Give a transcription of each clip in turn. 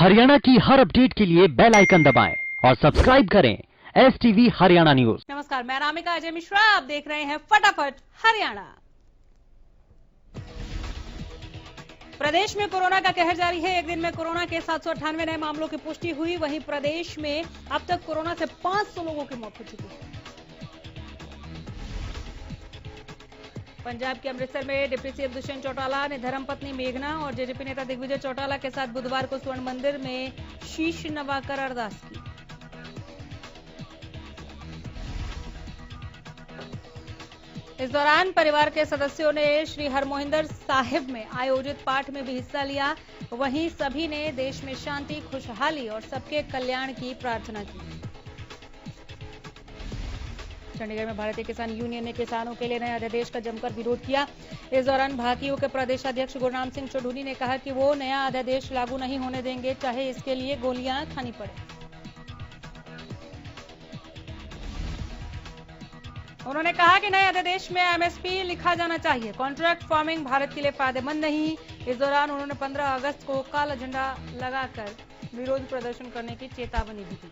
हरियाणा की हर अपडेट के लिए बेल आइकन दबाएं और सब्सक्राइब करें STV हरियाणा न्यूज। नमस्कार, मैं अनामिका अजय मिश्रा, आप देख रहे हैं फटाफट हरियाणा। प्रदेश में कोरोना का कहर जारी है। एक दिन में कोरोना के 798 नए मामलों की पुष्टि हुई। वहीं प्रदेश में अब तक कोरोना से 500 लोगों की मौत हो चुकी है। पंजाब के अमृतसर में डिप्टी सीएम दुष्यंत चौटाला ने धर्मपत्नी मेघना और जेजेपी नेता दिग्विजय चौटाला के साथ बुधवार को स्वर्ण मंदिर में शीश नवाकर अरदास की। इस दौरान परिवार के सदस्यों ने श्री हरमोहिंदर साहिब में आयोजित पाठ में भी हिस्सा लिया। वहीं सभी ने देश में शांति, खुशहाली और सबके कल्याण की प्रार्थना की। चंडीगढ़ में भारतीय किसान यूनियन ने किसानों के लिए नए अध्यादेश का जमकर विरोध किया। इस दौरान भाकियू के प्रदेशाध्यक्ष गुरनाम सिंह चौधरी ने कहा कि वो नया अध्यादेश लागू नहीं होने देंगे, चाहे इसके लिए गोलियां खानी पड़े। उन्होंने कहा कि नए अध्यादेश में MSP लिखा जाना चाहिए। कॉन्ट्रैक्ट फार्मिंग भारत के लिए फायदेमंद नहीं। इस दौरान उन्होंने 15 अगस्त को काला झंडा लगाकर विरोध प्रदर्शन करने की चेतावनी भी दी।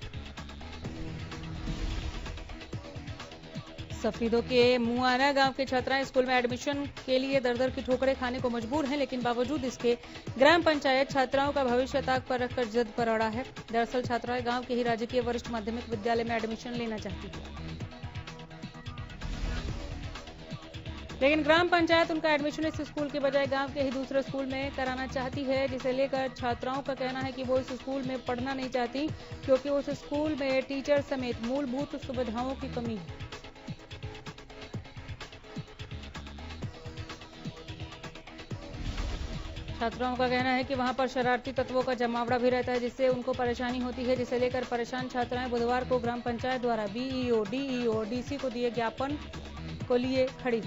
सफीदों के मुआना गांव की छात्राएं स्कूल में एडमिशन के लिए दर-दर की ठोकरें खाने को मजबूर हैं, लेकिन बावजूद इसके ग्राम पंचायत छात्राओं का भविष्य ताक पर रखकर जिद पर अड़ा है। दरअसल छात्राएं गांव के ही राजकीय वरिष्ठ माध्यमिक विद्यालय में एडमिशन लेना चाहती है, लेकिन ग्राम पंचायत उनका एडमिशन इस स्कूल के बजाय गांव के ही दूसरे स्कूल में कराना चाहती है, जिसे लेकर छात्राओं का कहना है कि वो इस स्कूल में पढ़ना नहीं चाहती, क्योंकि उस स्कूल में टीचर समेत मूलभूत सुविधाओं की कमी है। छात्राओं का कहना है कि वहां पर शरारती तत्वों का जमावड़ा भी रहता है, जिससे उनको परेशानी होती है, जिसे लेकर परेशान छात्राएं बुधवार को ग्राम पंचायत द्वारा BEO, DEO और DC को दिए ज्ञापन को लिए खड़ी।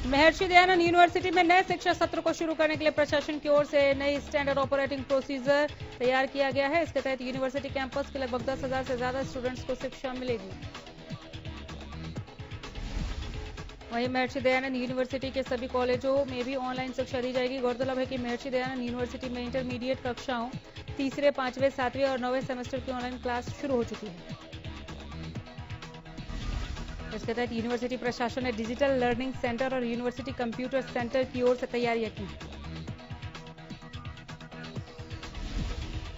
महर्षि दयानंद यूनिवर्सिटी में नए शिक्षा सत्र को शुरू करने के लिए प्रशासन की ओर से नई स्टैंडर्ड ऑपरेटिंग प्रोसीजर तैयार किया गया है। इसके तहत यूनिवर्सिटी कैंपस के लगभग 10,000 से ज्यादा स्टूडेंट्स को शिक्षा मिलेगी। वहीं महर्षि दयानंद यूनिवर्सिटी के सभी कॉलेजों में भी ऑनलाइन शिक्षा दी जाएगी। गौरतलब है कि महर्षि दयानंद यूनिवर्सिटी में इंटरमीडिएट कक्षाओं 3रे, 5वें, 7वें और 9वें सेमेस्टर की ऑनलाइन क्लास शुरू हो चुकी है। इसके तहत यूनिवर्सिटी प्रशासन ने डिजिटल लर्निंग सेंटर और यूनिवर्सिटी कंप्यूटर सेंटर की ओर से तैयारियां की।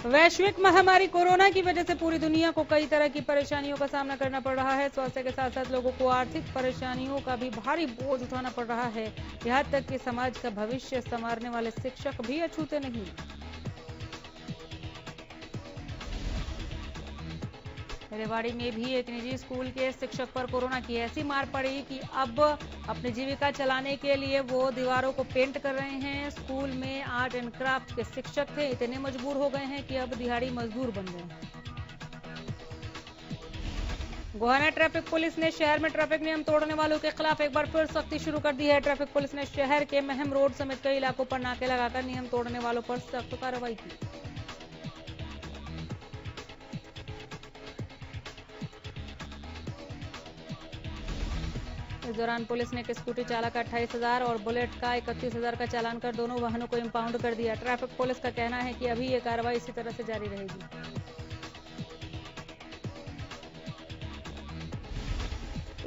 वैश्विक महामारी कोरोना की वजह से पूरी दुनिया को कई तरह की परेशानियों का सामना करना पड़ रहा है। स्वास्थ्य के साथ साथ लोगों को आर्थिक परेशानियों का भी भारी बोझ उठाना पड़ रहा है। यहां तक कि समाज का भविष्य संवारने वाले शिक्षक भी अछूते नहीं। रेवाड़ी में भी एक निजी स्कूल के शिक्षक पर कोरोना की ऐसी मार पड़ी कि अब अपनी जीविका चलाने के लिए वो दीवारों को पेंट कर रहे हैं। स्कूल में आर्ट एंड क्राफ्ट के शिक्षक थे, इतने मजबूर हो गए हैं कि अब दिहाड़ी मजदूर बन गए हैं। गोहाना ट्रैफिक पुलिस ने शहर में ट्रैफिक नियम तोड़ने वालों के खिलाफ एक बार फिर सख्ती शुरू कर दी है। ट्रैफिक पुलिस ने शहर के महम रोड समेत कई इलाकों पर नाके लगाकर नियम तोड़ने वालों पर सख्त कार्रवाई की। इस दौरान पुलिस ने एक स्कूटी चालक का 28,000 और बुलेट का 31,000 का चालान कर दोनों वाहनों को इंपाउंड कर दिया। ट्रैफिक पुलिस का कहना है कि अभी ये कार्रवाई इसी तरह से जारी रहेगी।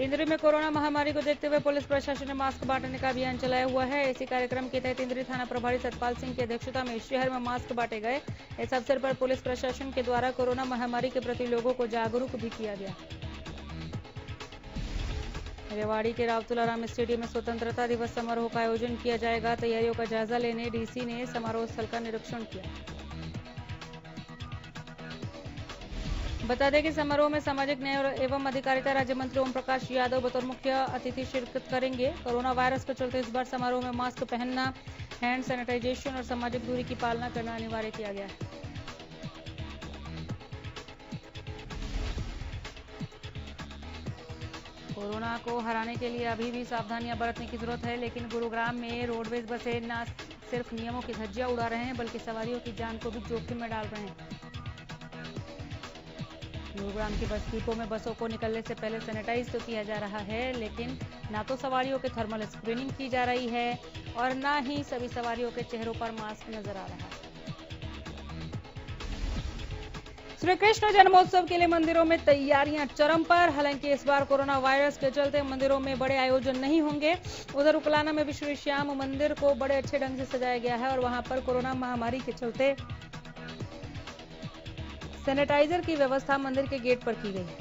इंद्री में कोरोना महामारी को देखते हुए पुलिस प्रशासन ने मास्क बांटने का अभियान चलाया हुआ है। इसी कार्यक्रम के तहत इंद्री थाना प्रभारी सतपाल सिंह की अध्यक्षता में शहर में मास्क बांटे गए। इस अवसर पर पुलिस प्रशासन के द्वारा कोरोना महामारी के प्रति लोगों को जागरूक भी किया गया। रेवाड़ी के रावतुलाराम स्टेडियम में स्वतंत्रता दिवस समारोह का आयोजन किया जाएगा। तैयारियों का जायजा लेने डीसी ने समारोह स्थल का निरीक्षण किया। बता दें कि समारोह में सामाजिक न्याय एवं अधिकारिता राज्य मंत्री ओम प्रकाश यादव बतौर मुख्य अतिथि शिरकत करेंगे। कोरोना वायरस के चलते इस बार समारोह में मास्क पहनना, हैंड सैनिटाइजेशन और सामाजिक दूरी की पालना करना अनिवार्य किया गया है। कोरोना को हराने के लिए अभी भी सावधानियां बरतने की जरूरत है, लेकिन गुरुग्राम में रोडवेज बसें न सिर्फ नियमों की धज्जियां उड़ा रहे हैं, बल्कि सवारियों की जान को भी जोखिम में डाल रहे हैं। गुरुग्राम की बस डिपो में बसों को निकलने से पहले सैनिटाइज तो किया जा रहा है, लेकिन ना तो सवारियों के थर्मल स्क्रीनिंग की जा रही है और ना ही सभी सवारियों के चेहरों पर मास्क नजर आ रहा है। श्री कृष्ण जन्मोत्सव के लिए मंदिरों में तैयारियां चरम पर। हालांकि इस बार कोरोना वायरस के चलते मंदिरों में बड़े आयोजन नहीं होंगे। उधर उकलाना में भी श्री श्याम मंदिर को बड़े अच्छे ढंग से सजाया गया है और वहां पर कोरोना महामारी के चलते सैनिटाइजर की व्यवस्था मंदिर के गेट पर की गई है।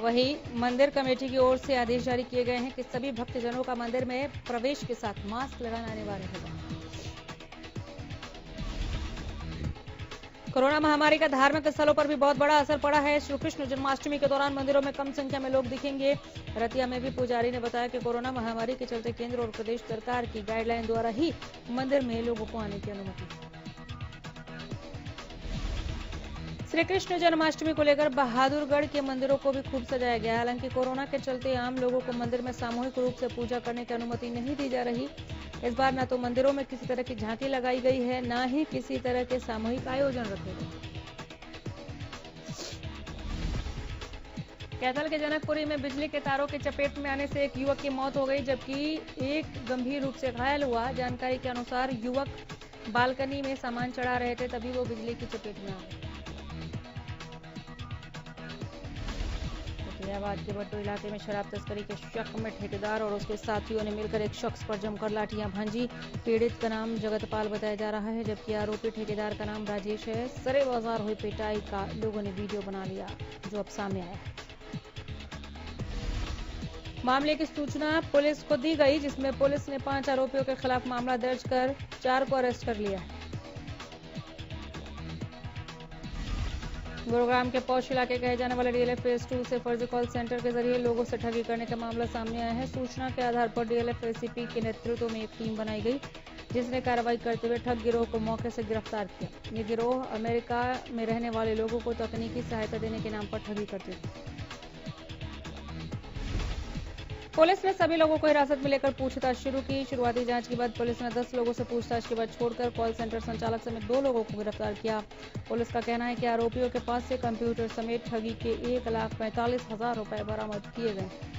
वहीं मंदिर कमेटी की ओर से आदेश जारी किए गए हैं कि सभी भक्तजनों का मंदिर में प्रवेश के साथ मास्क लगाना अनिवार्य होगा। कोरोना महामारी का धार्मिक स्थलों पर भी बहुत बड़ा असर पड़ा है। श्री कृष्ण जन्माष्टमी के दौरान मंदिरों में कम संख्या में लोग दिखेंगे। रतिया में भी पुजारी ने बताया कि कोरोना महामारी के चलते केंद्र और प्रदेश सरकार की गाइडलाइन द्वारा ही मंदिर में लोगों को आने की अनुमति है। श्री कृष्ण जन्माष्टमी को लेकर बहादुरगढ़ के मंदिरों को भी खूब सजाया गया। हालांकि कोरोना के चलते आम लोगों को मंदिर में सामूहिक रूप से पूजा करने की अनुमति नहीं दी जा रही। इस बार न तो मंदिरों में किसी तरह की झांकी लगाई गई है, न ही किसी तरह के सामूहिक आयोजन रखे गए। कैथल के जनकपुरी में बिजली के तारों के चपेट में आने से एक युवक की मौत हो गई, जबकि एक गंभीर रूप से घायल हुआ। जानकारी के अनुसार युवक बालकनी में सामान चढ़ा रहे थे, तभी वो बिजली की चपेट में आ गए। इलाहाबाद के बट्टू इलाके में शराब तस्करी के शक में ठेकेदार और उसके साथियों ने मिलकर एक शख्स पर जमकर लाठियां भांजी। पीड़ित का नाम जगतपाल बताया जा रहा है, जबकि आरोपी ठेकेदार का नाम राजेश है। सरे बाजार हुई पिटाई का लोगों ने वीडियो बना लिया, जो अब सामने आया है। मामले की सूचना पुलिस को दी गई, जिसमें पुलिस ने 5 आरोपियों के खिलाफ मामला दर्ज कर 4 को अरेस्ट कर लिया है। गुरुग्राम के पौष इलाके कहे जाने वाले डीएलएफ फेज 2 से फर्जी कॉल सेंटर के जरिए लोगों से ठगी करने का मामला सामने आया है। सूचना के आधार पर डीएलएफ एसीपी के नेतृत्व में एक टीम बनाई गई, जिसने कार्रवाई करते हुए ठग गिरोह को मौके से गिरफ्तार किया। ये गिरोह अमेरिका में रहने वाले लोगों को तकनीकी सहायता देने के नाम पर ठगी करती थी। पुलिस ने सभी लोगों को हिरासत में लेकर पूछताछ शुरू की। शुरुआती जांच के बाद पुलिस ने 10 लोगों से पूछताछ के बाद छोड़कर कॉल सेंटर संचालक समेत 2 लोगों को गिरफ्तार किया। पुलिस का कहना है कि आरोपियों के पास से कंप्यूटर समेत ठगी के 1,45,000 रुपए बरामद किए गए।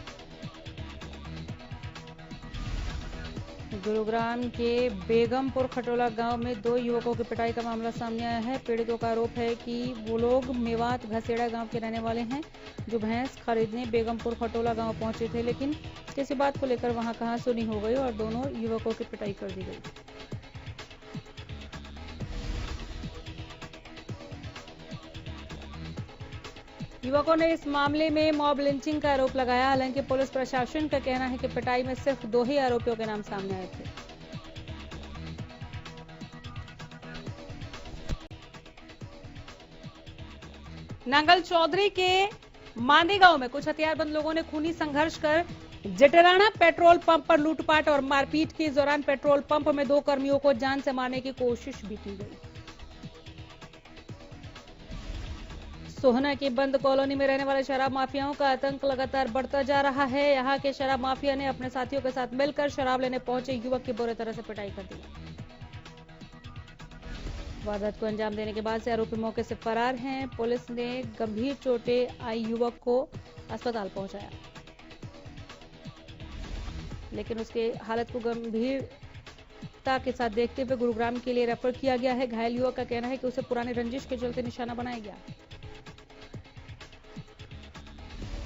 गुरुग्राम के बेगमपुर खटोला गांव में 2 युवकों की पिटाई का मामला सामने आया है। पीड़ितों का आरोप है कि वो लोग मेवात घसेड़ा गांव के रहने वाले हैं, जो भैंस खरीदने बेगमपुर खटोला गांव पहुंचे थे, लेकिन किसी बात को लेकर वहां कहासुनी हो गई और दोनों युवकों की पिटाई कर दी गई। युवकों ने इस मामले में मॉब लिंचिंग का आरोप लगाया। हालांकि पुलिस प्रशासन का कहना है कि पिटाई में सिर्फ 2 ही आरोपियों के नाम सामने आए थे। नांगल चौधरी के मांदी गांव में कुछ हथियारबंद लोगों ने खूनी संघर्ष कर जटराना पेट्रोल पंप पर लूटपाट और मारपीट की। इस दौरान पेट्रोल पंप में 2 कर्मियों को जान से मारने की कोशिश भी की गई। सोहना की बंद कॉलोनी में रहने वाले शराब माफियाओं का आतंक लगातार बढ़ता जा रहा है। यहां के शराब माफिया ने अपने साथियों के साथ मिलकर शराब लेने पहुंचे युवक की बुरी तरह से पिटाई कर दी। वारदात को अंजाम देने के बाद से आरोपी मौके से फरार हैं। पुलिस ने गंभीर चोटें आई युवक को अस्पताल पहुंचाया, लेकिन उसके हालत को गंभीरता के साथ देखते हुए गुरुग्राम के लिए रेफर किया गया है। घायल युवक का कहना है कि उसे पुराने रंजिश के चलते निशाना बनाया गया।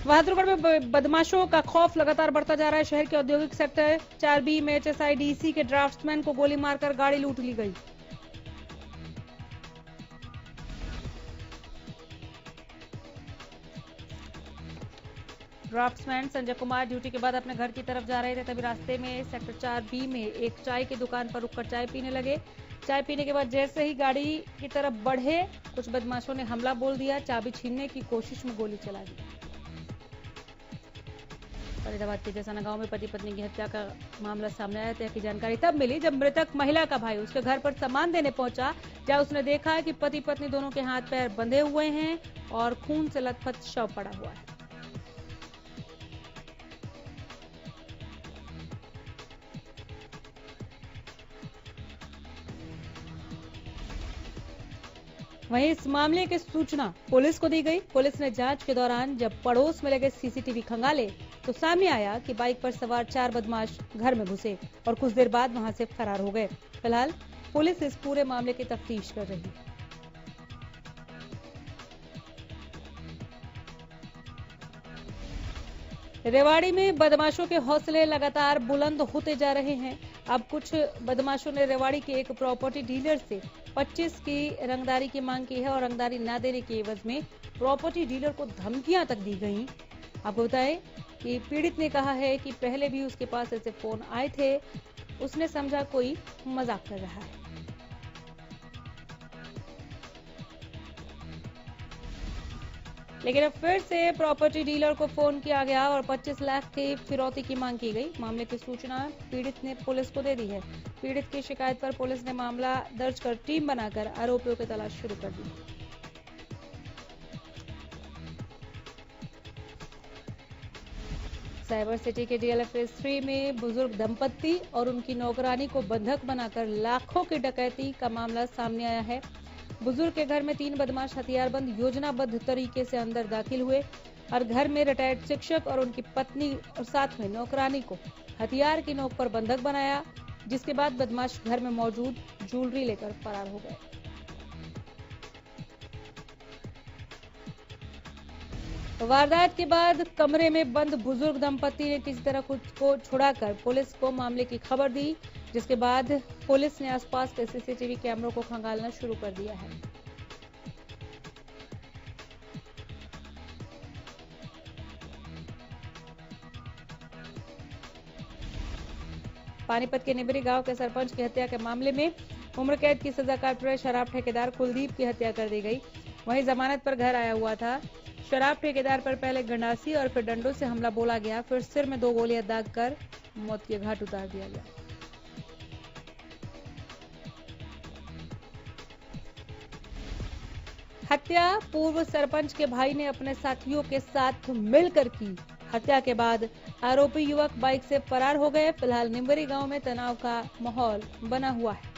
बहादुरगढ़ में बदमाशों का खौफ लगातार बढ़ता जा रहा है। शहर के औद्योगिक सेक्टर 4B में HSIDC के ड्राफ्ट्समैन को गोली मारकर गाड़ी लूट ली गई। ड्राफ्ट्समैन संजय कुमार ड्यूटी के बाद अपने घर की तरफ जा रहे थे, तभी रास्ते में सेक्टर 4B में एक चाय की दुकान पर रुककर चाय पीने लगे। चाय पीने के बाद जैसे ही गाड़ी की तरफ बढ़े, कुछ बदमाशों ने हमला बोल दिया। चाबी छीनने की कोशिश में गोली चला दी। फरीदाबाद के जैसाना गांव में पति पत्नी की हत्या का मामला सामने आया था, की जानकारी तब मिली जब मृतक महिला का भाई उसके घर पर सामान देने पहुंचा, जहां उसने देखा कि पति पत्नी दोनों के हाथ पैर बंधे हुए हैं और खून से लथपथ शव पड़ा हुआ है। वहीं इस मामले की सूचना पुलिस को दी गई। पुलिस ने जांच के दौरान जब पड़ोस में लगे सीसीटीवी खंगाले तो सामने आया कि बाइक पर सवार 4 बदमाश घर में घुसे और कुछ देर बाद वहां से फरार हो गए। फिलहाल पुलिस इस पूरे मामले की तफ्तीश कर रही है। रेवाड़ी में बदमाशों के हौसले लगातार बुलंद होते जा रहे हैं। अब कुछ बदमाशों ने रेवाड़ी के एक प्रॉपर्टी डीलर से 25 की रंगदारी की मांग की है और रंगदारी न देने के एवज में प्रॉपर्टी डीलर को धमकियां तक दी गई। आपको बताएं कि पीड़ित ने कहा है कि पहले भी उसके पास ऐसे फोन आए थे, उसने समझा कोई मजाक कर रहा है। लेकिन अब फिर से प्रॉपर्टी डीलर को फोन किया गया और 25 लाख की फिरौती की मांग की गई। मामले की सूचना पीड़ित ने पुलिस को दे दी है। पीड़ित की शिकायत पर पुलिस ने मामला दर्ज कर टीम बनाकर आरोपियों की तलाश शुरू कर दी। साइबर सिटी के डीएलएफ फेज 3 में बुजुर्ग दंपत्ति और उनकी नौकरानी को बंधक बनाकर लाखों की डकैती का मामला सामने आया है। बुजुर्ग के घर में 3 बदमाश हथियारबंद योजनाबद्ध तरीके से अंदर दाखिल हुए और घर में रिटायर्ड शिक्षक और उनकी पत्नी और साथ में नौकरानी को हथियार की नोक पर बंधक बनाया, जिसके बाद बदमाश घर में मौजूद ज्वेलरी लेकर फरार हो गए। वारदात के बाद कमरे में बंद बुजुर्ग दंपत्ति ने किसी तरह खुद को छुड़ाकर पुलिस को मामले की खबर दी, जिसके बाद पुलिस ने आसपास के सीसीटीवी कैमरों को खंगालना शुरू कर दिया है। पानीपत के निबरी गांव के सरपंच की हत्या के मामले में उम्र कैद की सजा काट रहे शराब ठेकेदार कुलदीप की हत्या कर दी गई। वहीं जमानत पर घर आया हुआ था। शराब ठेकेदार पर पहले गंडासी और फिर डंडों से हमला बोला गया, फिर सिर में 2 गोलियां दागकर मौत के घाट उतार दिया गया। हत्या पूर्व सरपंच के भाई ने अपने साथियों के साथ मिलकर की। हत्या के बाद आरोपी युवक बाइक से फरार हो गए। फिलहाल निम्बरी गांव में तनाव का माहौल बना हुआ है।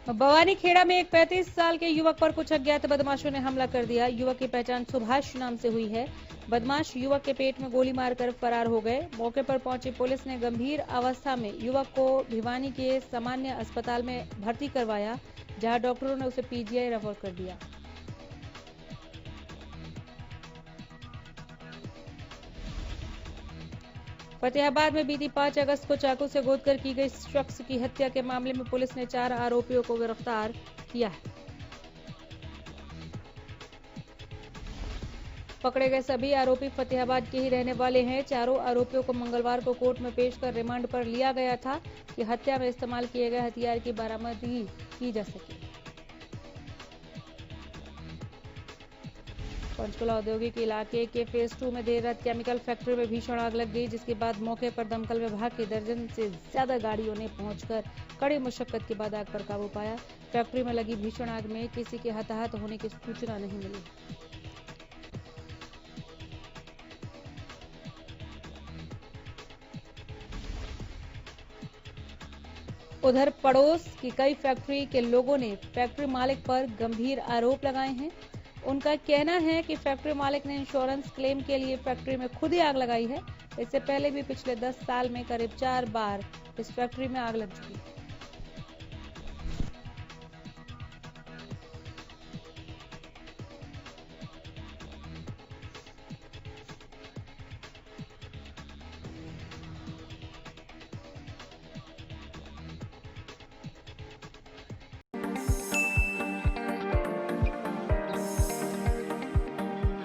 भवानी खेड़ा में एक 35 साल के युवक पर कुछ अज्ञात बदमाशों ने हमला कर दिया। युवक की पहचान सुभाष नाम से हुई है। बदमाश युवक के पेट में गोली मारकर फरार हो गए। मौके पर पहुंची पुलिस ने गंभीर अवस्था में युवक को भिवानी के सामान्य अस्पताल में भर्ती करवाया, जहां डॉक्टरों ने उसे पीजीआई रेफर कर दिया। फतेहाबाद में बीती 5 अगस्त को चाकू से गोदकर की गई शख्स की हत्या के मामले में पुलिस ने 4 आरोपियों को गिरफ्तार किया है। पकड़े गए सभी आरोपी फतेहाबाद के ही रहने वाले हैं। चारों आरोपियों को मंगलवार को कोर्ट में पेश कर रिमांड पर लिया गया था कि हत्या में इस्तेमाल किए गए हथियार की बरामदगी की जा सके। पंचकुला औद्योगिक इलाके के फेज 2 में देर रात केमिकल फैक्ट्री में भीषण आग लग गई, जिसके बाद मौके पर दमकल विभाग की दर्जन से ज्यादा गाड़ियों ने पहुंचकर कड़ी मुशक्कत के बाद आग पर काबू पाया। फैक्ट्री में लगी भीषण आग में किसी के हताहत होने की सूचना नहीं मिली। उधर पड़ोस की कई फैक्ट्री के लोगों ने फैक्ट्री मालिक पर गंभीर आरोप लगाए हैं। उनका कहना है कि फैक्ट्री मालिक ने इंश्योरेंस क्लेम के लिए फैक्ट्री में खुद ही आग लगाई है। इससे पहले भी पिछले 10 साल में करीब 4 बार इस फैक्ट्री में आग लग चुकी है।